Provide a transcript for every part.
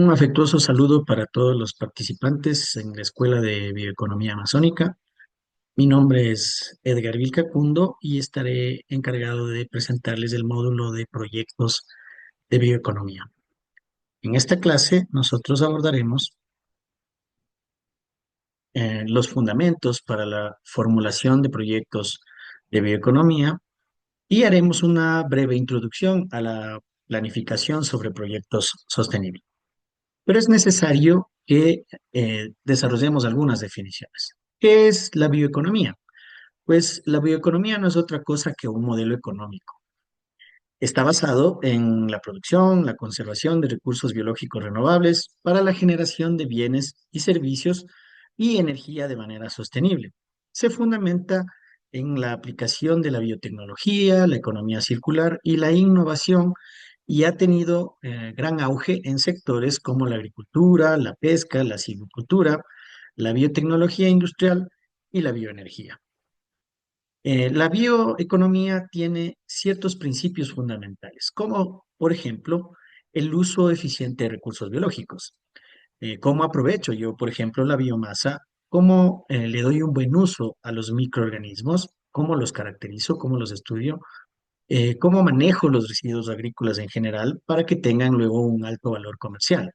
Un afectuoso saludo para todos los participantes en la Escuela de Bioeconomía Amazónica. Mi nombre es Edgar Vilcacundo y estaré encargado de presentarles el módulo de proyectos de bioeconomía. En esta clase nosotros abordaremos los fundamentos para la formulación de proyectos de bioeconomía y haremos una breve introducción a la planificación sobre proyectos sostenibles. Pero es necesario que desarrollemos algunas definiciones. ¿Qué es la bioeconomía? Pues la bioeconomía no es otra cosa que un modelo económico. Está basado en la producción, la conservación de recursos biológicos renovables para la generación de bienes y servicios y energía de manera sostenible. Se fundamenta en la aplicación de la biotecnología, la economía circular y la innovación y ha tenido gran auge en sectores como la agricultura, la pesca, la silvicultura, la biotecnología industrial y la bioenergía. La bioeconomía tiene ciertos principios fundamentales, como por ejemplo el uso eficiente de recursos biológicos. ¿Cómo aprovecho yo, por ejemplo, la biomasa? ¿Cómo le doy un buen uso a los microorganismos? ¿Cómo los caracterizo? ¿Cómo los estudio? ¿Cómo manejo los residuos agrícolas en general para que tengan luego un alto valor comercial?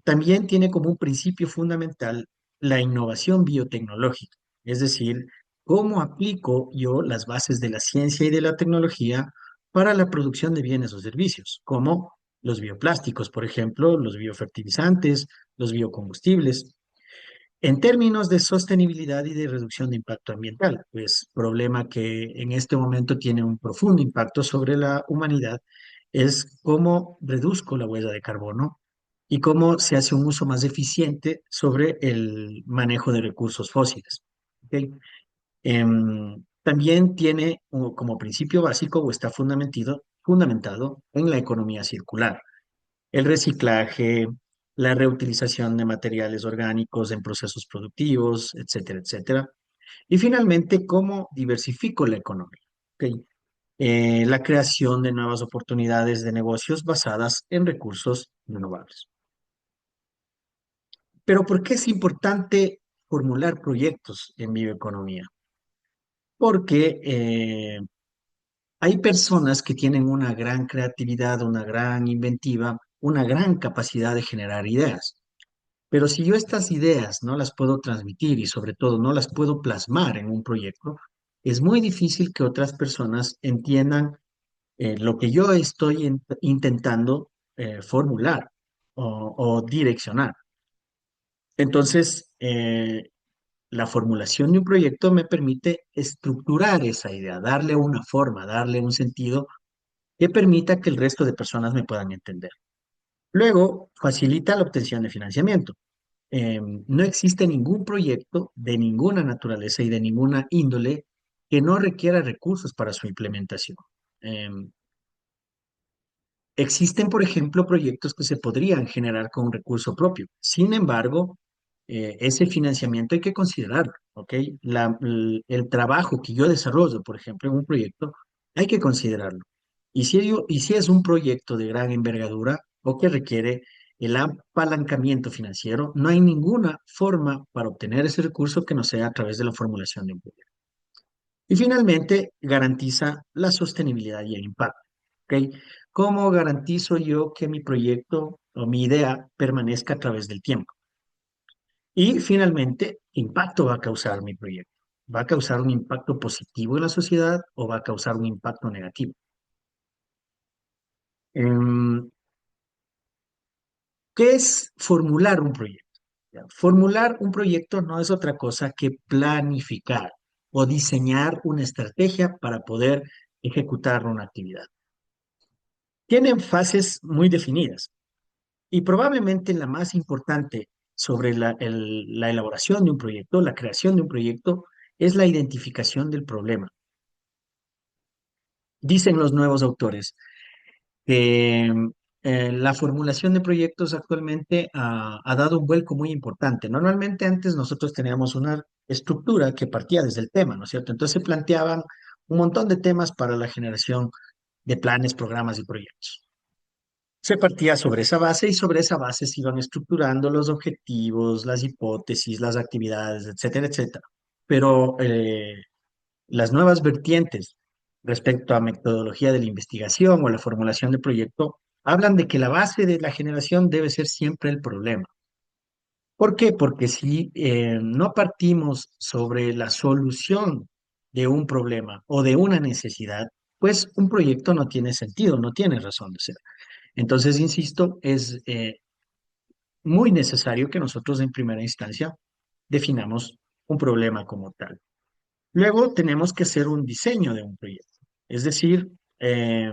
También tiene como un principio fundamental la innovación biotecnológica, es decir, cómo aplico yo las bases de la ciencia y de la tecnología para la producción de bienes o servicios, como los bioplásticos, por ejemplo, los biofertilizantes, los biocombustibles. En términos de sostenibilidad y de reducción de impacto ambiental, pues problema que en este momento tiene un profundo impacto sobre la humanidad es cómo reduzco la huella de carbono y cómo se hace un uso más eficiente sobre el manejo de recursos fósiles. ¿Ok? También tiene como principio básico o está fundamentado en la economía circular, el reciclaje, la reutilización de materiales orgánicos en procesos productivos, etcétera, etcétera. Y finalmente, cómo diversifico la economía. ¿Ok? La creación de nuevas oportunidades de negocios basadas en recursos renovables. Pero ¿por qué es importante formular proyectos en bioeconomía? Porque hay personas que tienen una gran creatividad, una gran inventiva, una gran capacidad de generar ideas. Pero si yo estas ideas no las puedo transmitir y sobre todo no las puedo plasmar en un proyecto, es muy difícil que otras personas entiendan lo que yo estoy intentando formular o direccionar. Entonces, la formulación de un proyecto me permite estructurar esa idea, darle una forma, darle un sentido que permita que el resto de personas me puedan entender. Luego, facilita la obtención de financiamiento. No existe ningún proyecto de ninguna naturaleza y de ninguna índole que no requiera recursos para su implementación. Em, Existen, por ejemplo, proyectos que se podrían generar con un recurso propio. Sin embargo, ese financiamiento hay que considerarlo, ¿ok? El trabajo que yo desarrollo, por ejemplo, en un proyecto, hay que considerarlo. Y si es un proyecto de gran envergadura o que requiere el apalancamiento financiero, no hay ninguna forma para obtener ese recurso que no sea a través de la formulación de un proyecto. Y finalmente, garantiza la sostenibilidad y el impacto. ¿Ok? ¿Cómo garantizo yo que mi proyecto o mi idea permanezca a través del tiempo? Y finalmente, ¿qué impacto va a causar mi proyecto? ¿Va a causar un impacto positivo en la sociedad o va a causar un impacto negativo? Em, ¿Qué es formular un proyecto? Ya, formular un proyecto no es otra cosa que planificar o diseñar una estrategia para poder ejecutar una actividad. Tienen fases muy definidas y probablemente la más importante sobre la elaboración de un proyecto, la creación de un proyecto, es la identificación del problema. Dicen los nuevos autores que la formulación de proyectos actualmente ha dado un vuelco muy importante. Normalmente antes nosotros teníamos una estructura que partía desde el tema, ¿no es cierto? Entonces se planteaban un montón de temas para la generación de planes, programas y proyectos. Se partía sobre esa base y sobre esa base se iban estructurando los objetivos, las hipótesis, las actividades, etcétera, etcétera. Pero las nuevas vertientes respecto a metodología de la investigación o la formulación de proyecto hablan de que la base de la generación debe ser siempre el problema. ¿Por qué? Porque si no partimos sobre la solución de un problema o de una necesidad, pues un proyecto no tiene sentido, no tiene razón de ser. Entonces, insisto, es muy necesario que nosotros en primera instancia definamos un problema como tal. Luego tenemos que hacer un diseño de un proyecto, es decir, eh,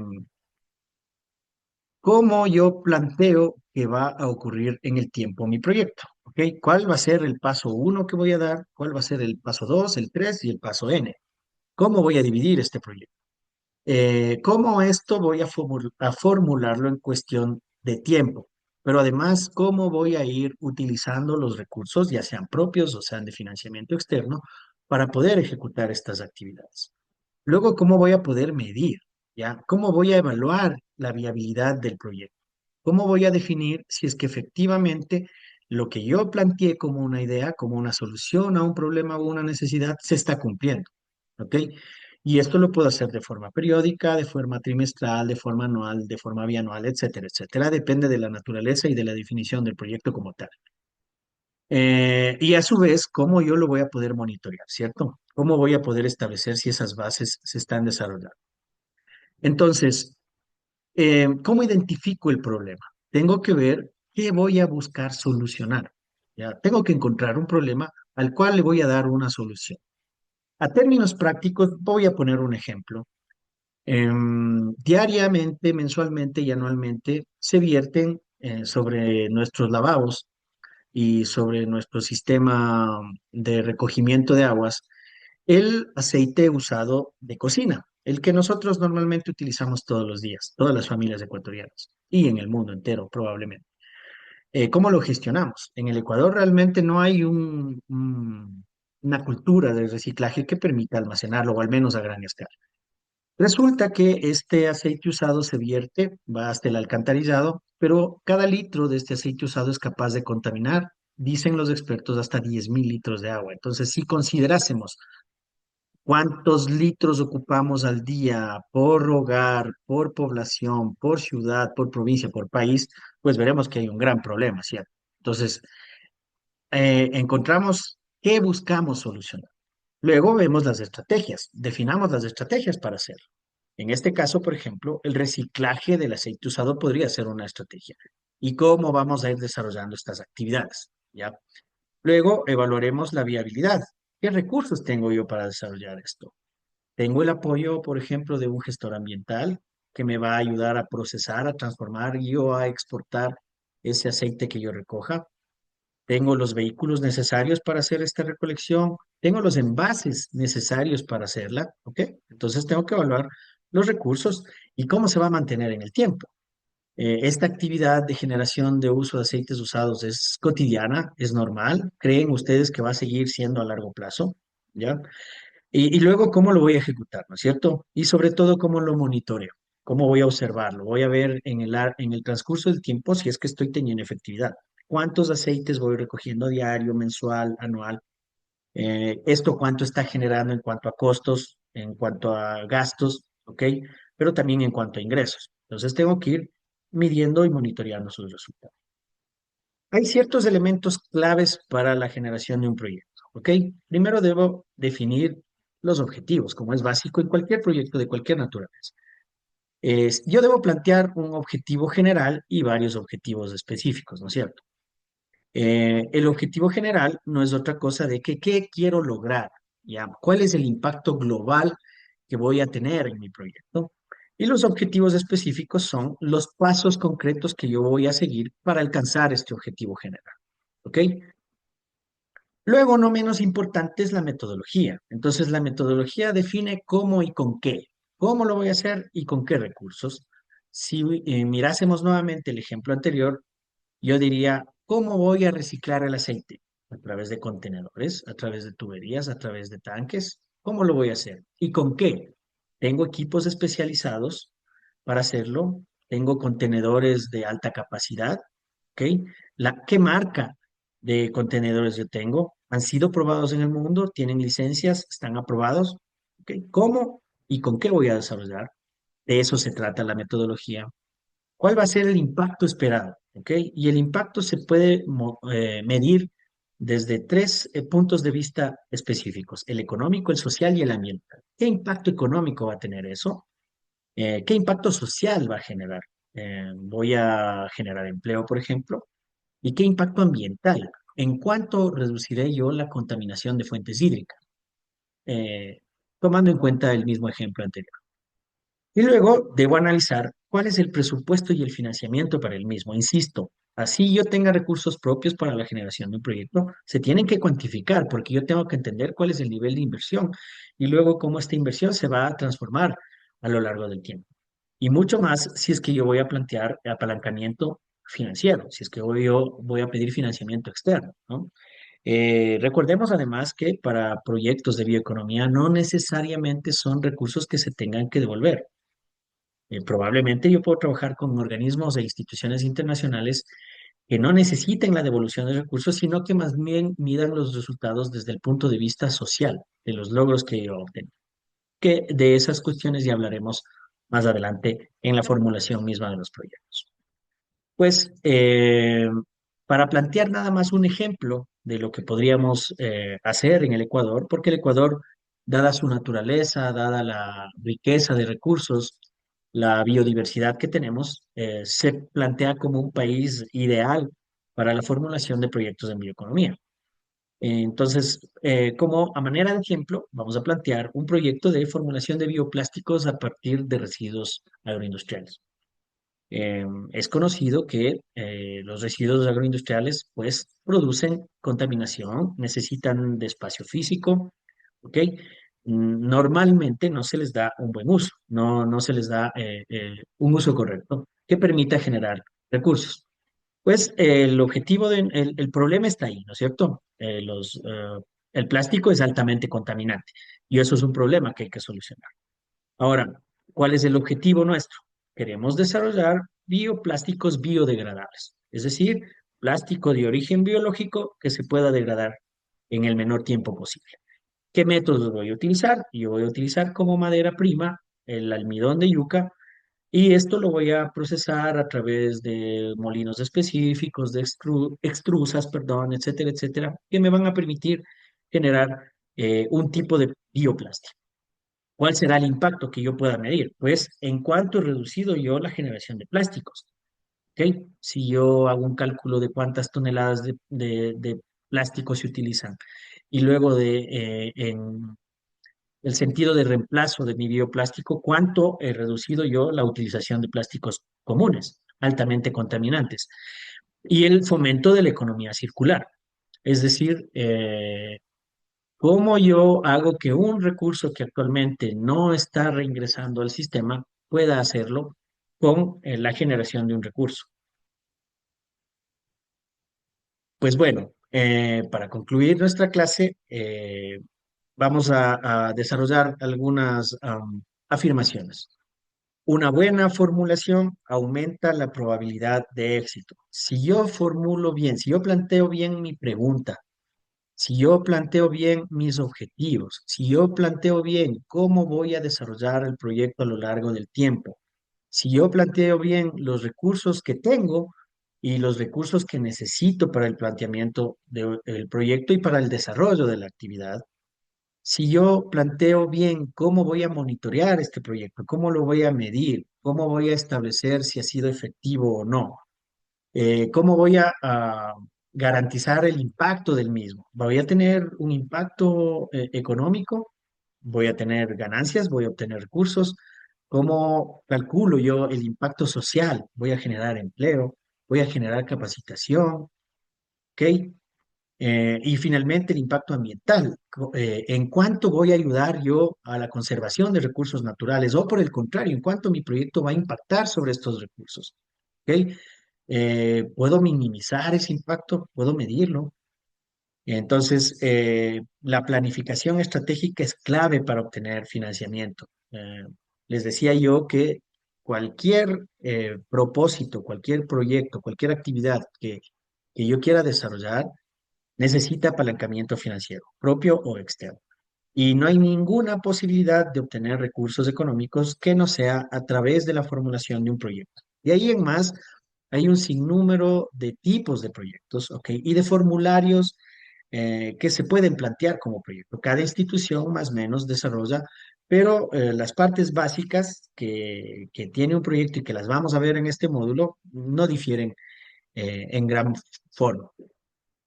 cómo yo planteo que va a ocurrir en el tiempo mi proyecto. ¿Ok? ¿Cuál va a ser el paso uno que voy a dar? ¿Cuál va a ser el paso 2, el 3 y el paso N? ¿Cómo voy a dividir este proyecto? ¿Cómo esto voy a formularlo en cuestión de tiempo? Pero además, ¿cómo voy a ir utilizando los recursos, ya sean propios o sean de financiamiento externo, para poder ejecutar estas actividades? Luego, ¿cómo voy a poder medir? ¿Ya? ¿Cómo voy a evaluar la viabilidad del proyecto? ¿Cómo voy a definir si es que efectivamente lo que yo planteé como una idea, como una solución a un problema o una necesidad, se está cumpliendo? ¿Ok? Y esto lo puedo hacer de forma periódica, de forma trimestral, de forma anual, de forma bianual, etcétera, etcétera. Depende de la naturaleza y de la definición del proyecto como tal. Y a su vez, ¿cómo yo lo voy a poder monitorear, cierto? ¿Cómo voy a poder establecer si esas bases se están desarrollando? Entonces, ¿cómo identifico el problema? Tengo que ver qué voy a buscar solucionar. ¿Ya? Tengo que encontrar un problema al cual le voy a dar una solución. A términos prácticos, voy a poner un ejemplo. Diariamente, mensualmente y anualmente se vierten sobre nuestros lavabos y sobre nuestro sistema de recogimiento de aguas el aceite usado de cocina, el que nosotros normalmente utilizamos todos los días, todas las familias ecuatorianas y en el mundo entero probablemente. ¿Cómo lo gestionamos? En el Ecuador realmente no hay una cultura de reciclaje que permita almacenarlo, o al menos a gran escala. Resulta que este aceite usado se vierte, va hasta el alcantarillado, pero cada litro de este aceite usado es capaz de contaminar, dicen los expertos, hasta 10.000 litros de agua. Entonces, si considerásemos cuántos litros ocupamos al día por hogar, por población, por ciudad, por provincia, por país, pues veremos que hay un gran problema, ¿cierto? Entonces, encontramos qué buscamos solucionar. Luego vemos las estrategias, definamos las estrategias para hacerlo. En este caso, por ejemplo, el reciclaje del aceite usado podría ser una estrategia. ¿Y cómo vamos a ir desarrollando estas actividades? ¿Ya? Luego evaluaremos la viabilidad. ¿Qué recursos tengo yo para desarrollar esto? Tengo el apoyo, por ejemplo, de un gestor ambiental que me va a ayudar a procesar, a transformar y o a exportar ese aceite que yo recoja. Tengo los vehículos necesarios para hacer esta recolección. Tengo los envases necesarios para hacerla. ¿Ok? Entonces tengo que evaluar los recursos y cómo se va a mantener en el tiempo. Esta actividad de generación de uso de aceites usados es cotidiana, es normal. ¿Creen ustedes que va a seguir siendo a largo plazo? ¿Ya? Y luego, ¿cómo lo voy a ejecutar? ¿No es cierto? Y sobre todo, ¿cómo lo monitoreo? ¿Cómo voy a observarlo? Voy a ver en el transcurso del tiempo si es que estoy teniendo efectividad. ¿Cuántos aceites voy recogiendo diario, mensual, anual? Esto cuánto está generando en cuanto a costos, en cuanto a gastos, ¿ok? Pero también en cuanto a ingresos. Entonces, tengo que ir midiendo y monitoreando sus resultados. Hay ciertos elementos claves para la generación de un proyecto, ¿ok? Primero debo definir los objetivos, como es básico en cualquier proyecto de cualquier naturaleza. Yo debo plantear un objetivo general y varios objetivos específicos, ¿no es cierto? El objetivo general no es otra cosa de que qué quiero lograr, ¿ya? ¿Cuál es el impacto global que voy a tener en mi proyecto? Y los objetivos específicos son los pasos concretos que yo voy a seguir para alcanzar este objetivo general, ¿ok? Luego, no menos importante es la metodología. Entonces, la metodología define cómo y con qué. ¿Cómo lo voy a hacer y con qué recursos? Si mirásemos nuevamente el ejemplo anterior, yo diría, ¿cómo voy a reciclar el aceite? A través de contenedores, a través de tuberías, a través de tanques. ¿Cómo lo voy a hacer? ¿Y con qué? Tengo equipos especializados para hacerlo. tengo contenedores de alta capacidad, ¿ok? ¿Qué marca de contenedores yo tengo? ¿Han sido probados en el mundo? ¿Tienen licencias? ¿Están aprobados? ¿Ok? ¿Cómo y con qué voy a desarrollar? De eso se trata la metodología. ¿Cuál va a ser el impacto esperado? ¿Ok? Y el impacto se puede medir desde tres puntos de vista específicos: el económico, el social y el ambiental. ¿Qué impacto económico va a tener eso? ¿Qué impacto social va a generar? ¿Voy a generar empleo, por ejemplo? ¿Y qué impacto ambiental? ¿En cuánto reduciré yo la contaminación de fuentes hídricas? Eh, Tomando en cuenta el mismo ejemplo anterior. Y luego debo analizar cuál es el presupuesto y el financiamiento para el mismo. Insisto, así yo tenga recursos propios para la generación de un proyecto, se tienen que cuantificar porque yo tengo que entender cuál es el nivel de inversión y luego cómo esta inversión se va a transformar a lo largo del tiempo. Y mucho más si es que yo voy a plantear apalancamiento financiero, si es que voy a pedir financiamiento externo, ¿no? Recordemos además que para proyectos de bioeconomía no necesariamente son recursos que se tengan que devolver. Probablemente yo puedo trabajar con organismos e instituciones internacionales que no necesiten la devolución de recursos, sino que más bien midan los resultados desde el punto de vista social, de los logros que yo obtengo. Que de esas cuestiones ya hablaremos más adelante en la formulación misma de los proyectos. Pues para plantear nada más un ejemplo de lo que podríamos hacer en el Ecuador, porque el Ecuador, dada su naturaleza, dada la riqueza de recursos, la biodiversidad que tenemos, se plantea como un país ideal para la formulación de proyectos en bioeconomía. Entonces, como a manera de ejemplo, vamos a plantear un proyecto de formulación de bioplásticos a partir de residuos agroindustriales. Es conocido que los residuos agroindustriales pues producen contaminación, necesitan de espacio físico, ¿ok? Normalmente no se les da un buen uso, no se les da un uso correcto que permita generar recursos. Pues el objetivo el problema está ahí, ¿no es cierto? El plástico es altamente contaminante y eso es un problema que hay que solucionar. Ahora, ¿cuál es el objetivo nuestro? Queremos desarrollar bioplásticos biodegradables, es decir, plástico de origen biológico que se pueda degradar en el menor tiempo posible. ¿Qué métodos voy a utilizar? Yo voy a utilizar como madera prima el almidón de yuca y esto lo voy a procesar a través de molinos específicos, de extrusas, perdón, etcétera, etcétera, que me van a permitir generar un tipo de bioplástico. ¿Cuál será el impacto que yo pueda medir? Pues en cuánto he reducido yo la generación de plásticos. ¿Ok? Si yo hago un cálculo de cuántas toneladas de plástico se utilizan y luego en el sentido de reemplazo de mi bioplástico, cuánto he reducido yo la utilización de plásticos comunes, altamente contaminantes, y el fomento de la economía circular. Es decir, ¿cómo yo hago que un recurso que actualmente no está reingresando al sistema pueda hacerlo con la generación de un recurso? Pues bueno, para concluir nuestra clase, vamos a desarrollar algunas afirmaciones. Una buena formulación aumenta la probabilidad de éxito. Si yo formulo bien, si yo planteo bien mi pregunta, si yo planteo bien mis objetivos, si yo planteo bien cómo voy a desarrollar el proyecto a lo largo del tiempo, si yo planteo bien los recursos que tengo y los recursos que necesito para el planteamiento del proyecto y para el desarrollo de la actividad, si yo planteo bien cómo voy a monitorear este proyecto, cómo lo voy a medir, cómo voy a establecer si ha sido efectivo o no, cómo voy a garantizar el impacto del mismo. ¿Voy a tener un impacto económico? ¿Voy a tener ganancias? ¿Voy a obtener recursos? ¿Cómo calculo yo el impacto social? ¿Voy a generar empleo? ¿Voy a generar capacitación? ¿Ok? Y finalmente el impacto ambiental. ¿En cuánto voy a ayudar yo a la conservación de recursos naturales? O por el contrario, ¿en cuánto mi proyecto va a impactar sobre estos recursos? ¿Ok? ¿Puedo minimizar ese impacto? ¿Puedo medirlo? Entonces, la planificación estratégica es clave para obtener financiamiento. Les decía yo que cualquier propósito, cualquier proyecto, cualquier actividad que yo quiera desarrollar, necesita apalancamiento financiero, propio o externo. Y no hay ninguna posibilidad de obtener recursos económicos que no sea a través de la formulación de un proyecto. De ahí en más, hay un sinnúmero de tipos de proyectos, ¿ok? Y de formularios que se pueden plantear como proyecto. Cada institución más o menos desarrolla, pero las partes básicas que tiene un proyecto y que las vamos a ver en este módulo no difieren en gran forma.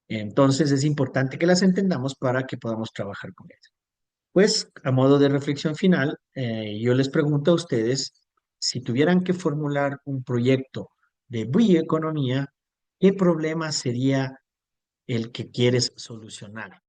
Entonces es importante que las entendamos para que podamos trabajar con ellas. Pues a modo de reflexión final, yo les pregunto a ustedes, si tuvieran que formular un proyecto de bioeconomía, ¿qué problema sería el que quieres solucionar?